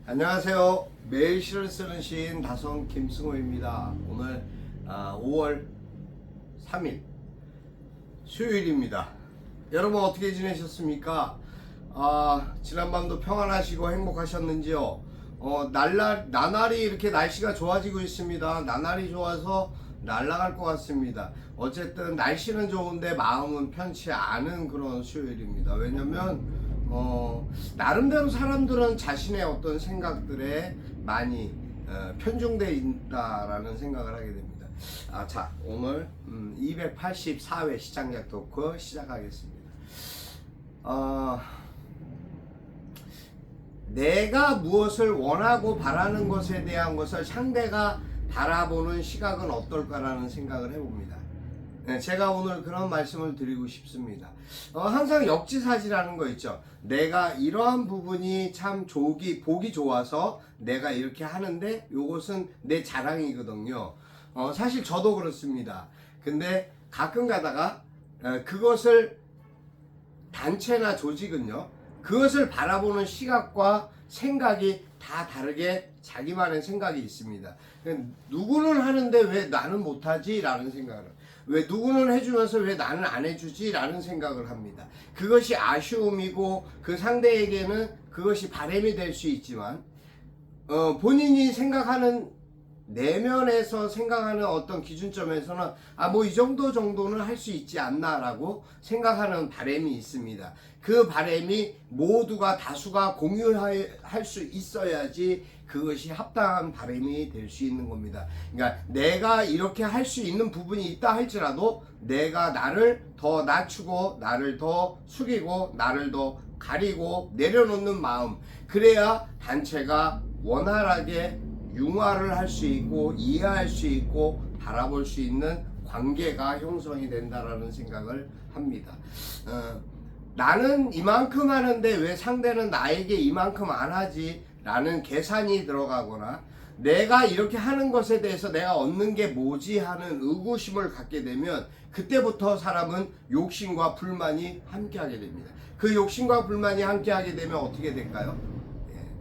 안녕하세요. 매일 시를 쓰는 시인 다성 김승호입니다. 오늘 5월 3일 수요일입니다. 여러분 어떻게 지내셨습니까? 지난밤도 평안하시고 행복하셨는지요? 나날이 이렇게 날씨가 좋아지고 있습니다. 나날이 좋아서 날아갈 것 같습니다. 어쨌든 날씨는 좋은데 마음은 편치 않은 그런 수요일입니다. 왜냐면 나름대로 사람들은 자신의 어떤 생각들에 많이 편중되어 있다라는 생각을 하게 됩니다. 자, 오늘 284회 시장약 토크 시작하겠습니다. 내가 무엇을 원하고 바라는 것에 대한 것을 상대가 바라보는 시각은 어떨까라는 생각을 해봅니다. 제가 오늘 그런 말씀을 드리고 싶습니다. 항상 역지사지라는 거 있죠. 내가 이러한 부분이 참 보기 좋아서 내가 이렇게 하는데 이것은 내 자랑이거든요. 사실 저도 그렇습니다. 근데 가끔 가다가 그것을 단체나 조직은요, 그것을 바라보는 시각과 생각이 다 다르게 자기만의 생각이 있습니다. 누구는 하는데 왜 나는 못하지? 라는 생각을, 왜 누구는 해주면서 왜 나는 안 해주지? 라는 생각을 합니다. 그것이 아쉬움이고 그 상대에게는 그것이 바람이 될 수 있지만 본인이 생각하는 내면에서 생각하는 어떤 기준점에서는 뭐 이 정도는 할 수 있지 않나 라고 생각하는 바람이 있습니다. 그 바람이 모두가 다수가 공유할 수 있어야지 그것이 합당한 바람이 될 수 있는 겁니다. 그러니까 내가 이렇게 할 수 있는 부분이 있다 할지라도 내가 나를 더 낮추고 나를 더 숙이고 나를 더 가리고 내려놓는 마음, 그래야 단체가 원활하게 융화를 할 수 있고 이해할 수 있고 바라볼 수 있는 관계가 형성이 된다라는 생각을 합니다. 나는 이만큼 하는데 왜 상대는 나에게 이만큼 안 하지? 라는 계산이 들어가거나 내가 이렇게 하는 것에 대해서 내가 얻는 게 뭐지? 하는 의구심을 갖게 되면 그때부터 사람은 욕심과 불만이 함께하게 됩니다. 그 욕심과 불만이 함께하게 되면 어떻게 될까요?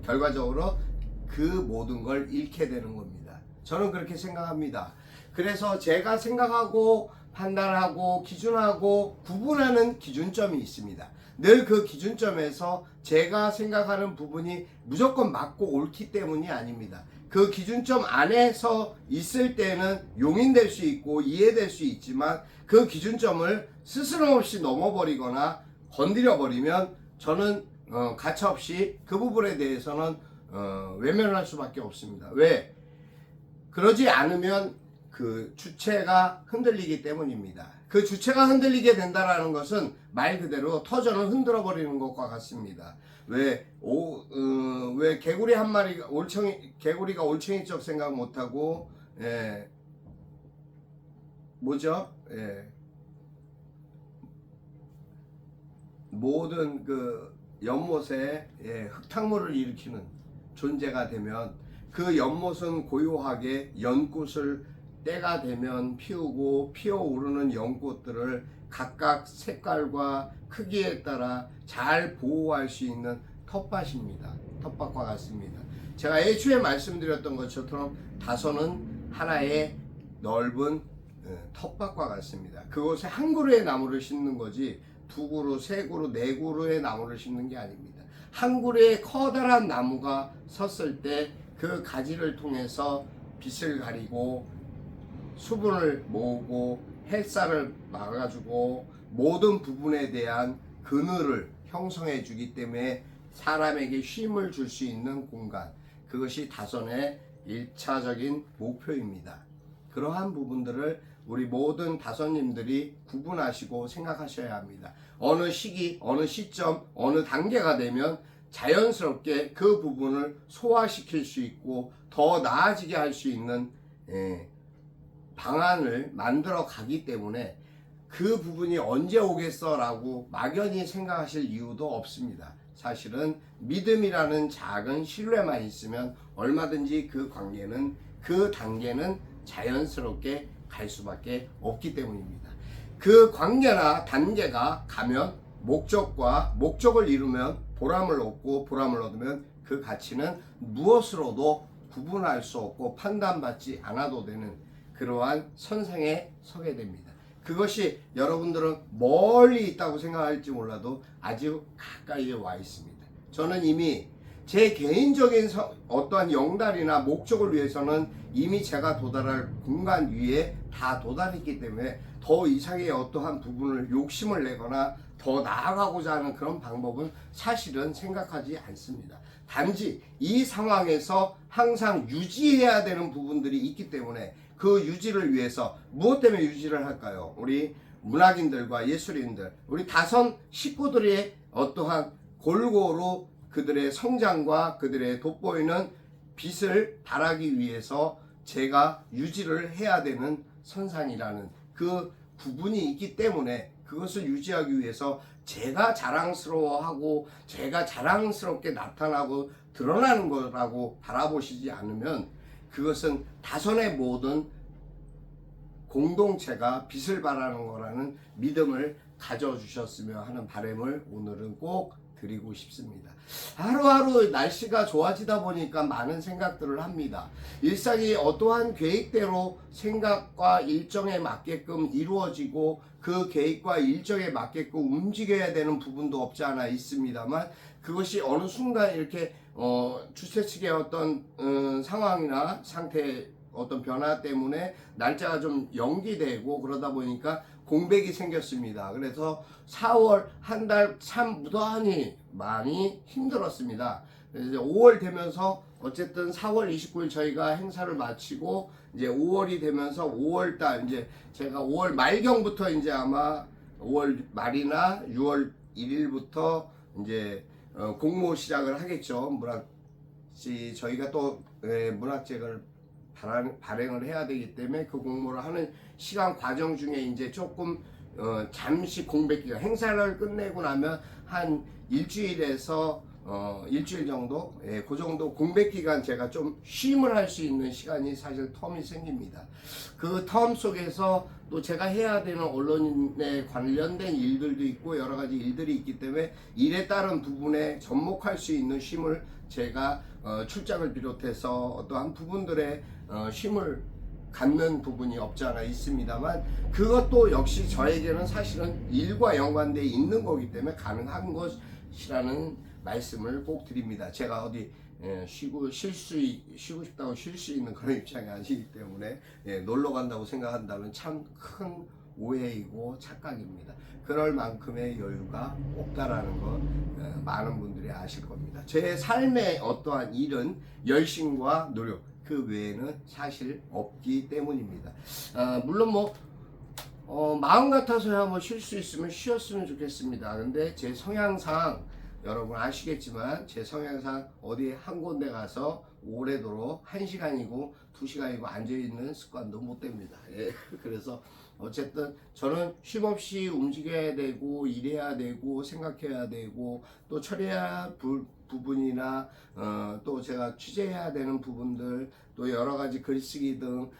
결과적으로 그 모든 걸 잃게 되는 겁니다. 저는 그렇게 생각합니다. 그래서 제가 생각하고 판단하고 기준하고 구분하는 기준점이 있습니다. 늘 그 기준점에서 제가 생각하는 부분이 무조건 맞고 옳기 때문이 아닙니다. 그 기준점 안에서 있을 때는 용인될 수 있고 이해될 수 있지만 그 기준점을 스스럼없이 넘어버리거나 건드려버리면 저는 가차없이 그 부분에 대해서는 외면할 수밖에 없습니다. 왜? 그러지 않으면 그 주체가 흔들리기 때문입니다. 그 주체가 흔들리게 된다는 것은 말 그대로 터전을 흔들어 버리는 것과 같습니다. 왜 개구리 한 마리가 개구리가 올챙이적 생각 못하고 모든 그 연못에 흙탕물을 일으키는 존재가 되면 그 연못은 고요하게 연꽃을 때가 되면 피우고 피어오르는 연꽃들을 각각 색깔과 크기에 따라 잘 보호할 수 있는 텃밭입니다. 텃밭과 같습니다. 제가 애초에 말씀드렸던 것처럼 다소는 하나의 넓은 텃밭과 같습니다. 그곳에 한 그루의 나무를 심는 거지 두 그루, 세 그루, 네 그루의 나무를 심는 게 아닙니다. 한 그루의 커다란 나무가 섰을 때 그 가지를 통해서 빛을 가리고 수분을 모으고 햇살을 막아주고 모든 부분에 대한 그늘을 형성해 주기 때문에 사람에게 쉼을 줄 수 있는 공간, 그것이 다선의 1차적인 목표입니다. 그러한 부분들을 우리 모든 다선님들이 구분하시고 생각하셔야 합니다. 어느 시기, 어느 시점, 어느 단계가 되면 자연스럽게 그 부분을 소화시킬 수 있고 더 나아지게 할 수 있는 방안을 만들어 가기 때문에 그 부분이 언제 오겠어 라고 막연히 생각하실 이유도 없습니다. 사실은 믿음이라는 작은 신뢰만 있으면 얼마든지 그 관계는, 그 단계는 자연스럽게 갈 수밖에 없기 때문입니다. 그 관계나 단계가 가면 목적을 이루면 보람을 얻고 보람을 얻으면 그 가치는 무엇으로도 구분할 수 없고 판단받지 않아도 되는 그러한 선상에 서게 됩니다. 그것이 여러분들은 멀리 있다고 생각할지 몰라도 아주 가까이에 와 있습니다. 저는 이미 제 개인적인 어떠한 영달이나 목적을 위해서는 이미 제가 도달할 공간 위에 다 도달했기 때문에 더 이상의 어떠한 부분을 욕심을 내거나 더 나아가고자 하는 그런 방법은 사실은 생각하지 않습니다. 단지 이 상황에서 항상 유지해야 되는 부분들이 있기 때문에 그 유지를 위해서 무엇 때문에 유지를 할까요? 우리 문학인들과 예술인들, 우리 다선 식구들의 어떠한 골고루 그들의 성장과 그들의 돋보이는 빛을 발하기 위해서 제가 유지를 해야 되는 선상이라는 그 부분이 있기 때문에 그것을 유지하기 위해서 제가 자랑스러워하고 제가 자랑스럽게 나타나고 드러나는 거라고 바라보시지 않으면 그것은 다선의 모든 공동체가 빛을 발하는 거라는 믿음을 가져주셨으며 하는 바람을 오늘은 꼭 드리고 싶습니다. 하루하루 날씨가 좋아지다 보니까 많은 생각들을 합니다. 일상이 어떠한 계획대로 생각과 일정에 맞게끔 이루어지고 그 계획과 일정에 맞게끔 움직여야 되는 부분도 없지 않아 있습니다만 그것이 어느 순간 이렇게 주최 측의 어떤 상황이나 상태 어떤 변화 때문에 날짜가 좀 연기되고 그러다 보니까 공백이 생겼습니다. 그래서 4월 한 달 참 무던히 많이 힘들었습니다. 이제 5월 되면서 어쨌든 4월 29일 저희가 행사를 마치고 이제 5월이 되면서 5월 달 이제 제가 5월 말경부터 이제 아마 5월 말이나 6월 1일부터 이제 공모 시작을 하겠죠. 문학지 저희가 또 문학제를 발행을 해야 되기 때문에 그 공모를 하는 시간 과정 중에 이제 조금 잠시 공백 기간 행사를 끝내고 나면 한 일주일에서 일주일 정도 그 정도 공백 기간 제가 좀 쉼을 할 수 있는 시간이 사실 텀이 생깁니다. 그 텀 속에서 또 제가 해야 되는 언론에 관련된 일들도 있고 여러 가지 일들이 있기 때문에 일에 따른 부분에 접목할 수 있는 쉼을 제가 출장을 비롯해서 어떠한 부분들의 쉼을 갖는 부분이 없지 않아 있습니다만 그것도 역시 저에게는 사실은 일과 연관되어 있는 거기 때문에 가능한 것이라는 말씀을 꼭 드립니다. 제가 어디 쉬고 싶다고 쉴 수 있는 그런 입장이 아니기 때문에 놀러 간다고 생각한다면 참 큰 오해이고 착각입니다. 그럴 만큼의 여유가 없다라는 것 많은 분들이 아실 겁니다. 제 삶의 어떠한 일은 열심과 노력 그 외에는 사실 없기 때문입니다. 물론 마음 같아서야 쉴 수 있으면 쉬었으면 좋겠습니다. 근데 제 성향상 여러분 아시겠지만 제 성향상 어디 한 군데 가서 오래도록 1시간이고 2시간이고 앉아있는 습관도 못 됩니다. 그래서 어쨌든 저는 쉼없이 움직여야 되고 일해야 되고 생각해야 되고 또 처리해야 할 부분이나 또 제가 취재해야 되는 부분들 또 여러 가지 글쓰기 등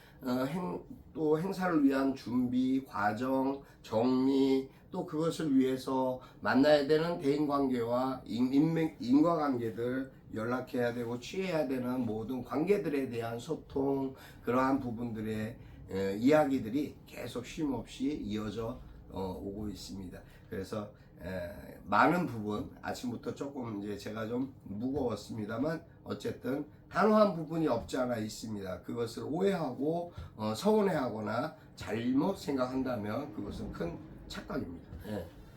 또 행사를 위한 준비 과정 정리 또 그것을 위해서 만나야 되는 대인관계와 인과관계들 연락해야 되고 취해야 되는 모든 관계들에 대한 소통 그러한 부분들의 이야기들이 계속 쉼없이 이어져 오고 있습니다. 그래서 많은 부분 아침부터 조금 이제 제가 좀 무거웠습니다만 어쨌든 단호한 부분이 없지 않아 있습니다. 그것을 오해하고 서운해하거나 잘못 생각한다면 그것은 큰 착각입니다.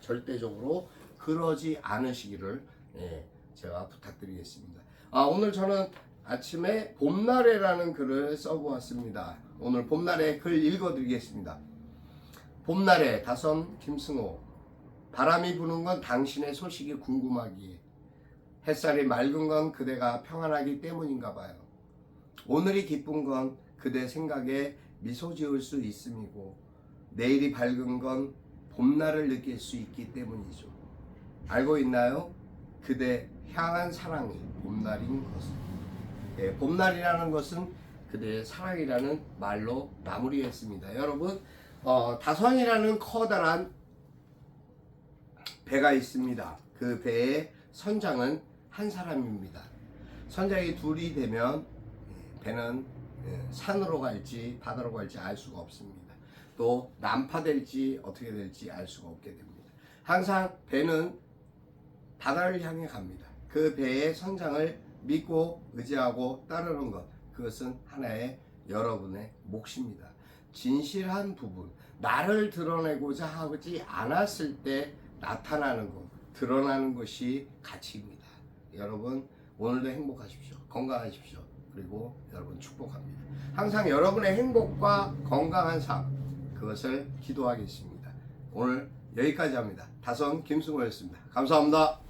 절대적으로 그러지 않으시기를 제가 부탁드리겠습니다. 오늘 저는 아침에 봄날에라는 글을 써보았습니다. 오늘 봄날에 글 읽어드리겠습니다. 봄날에 다선 김승호. 바람이 부는 건 당신의 소식이 궁금하기에 햇살이 맑은 건 그대가 평안하기 때문인가 봐요. 오늘이 기쁜 건 그대 생각에 미소 지을 수 있음이고 내일이 밝은 건 봄날을 느낄 수 있기 때문이죠. 알고 있나요? 그대 향한 사랑이 봄날인 것을. 봄날이라는 것은 그대의 사랑이라는 말로 마무리했습니다. 여러분 다선이라는 커다란 배가 있습니다. 그 배의 선장은 한 사람입니다. 선장이 둘이 되면 배는 산으로 갈지 바다로 갈지 알 수가 없습니다. 또 난파될지 어떻게 될지 알 수가 없게 됩니다. 항상 배는 바다를 향해 갑니다. 그 배의 선장을 믿고 의지하고 따르는 것, 그것은 하나의 여러분의 몫입니다. 진실한 부분, 나를 드러내고자 하지 않았을 때 나타나는 것, 드러나는 것이 가치입니다. 여러분 오늘도 행복하십시오. 건강하십시오. 그리고 여러분 축복합니다. 항상 여러분의 행복과 건강한 삶, 그것을 기도하겠습니다. 오늘 여기까지 합니다. 다선 김승호였습니다. 감사합니다.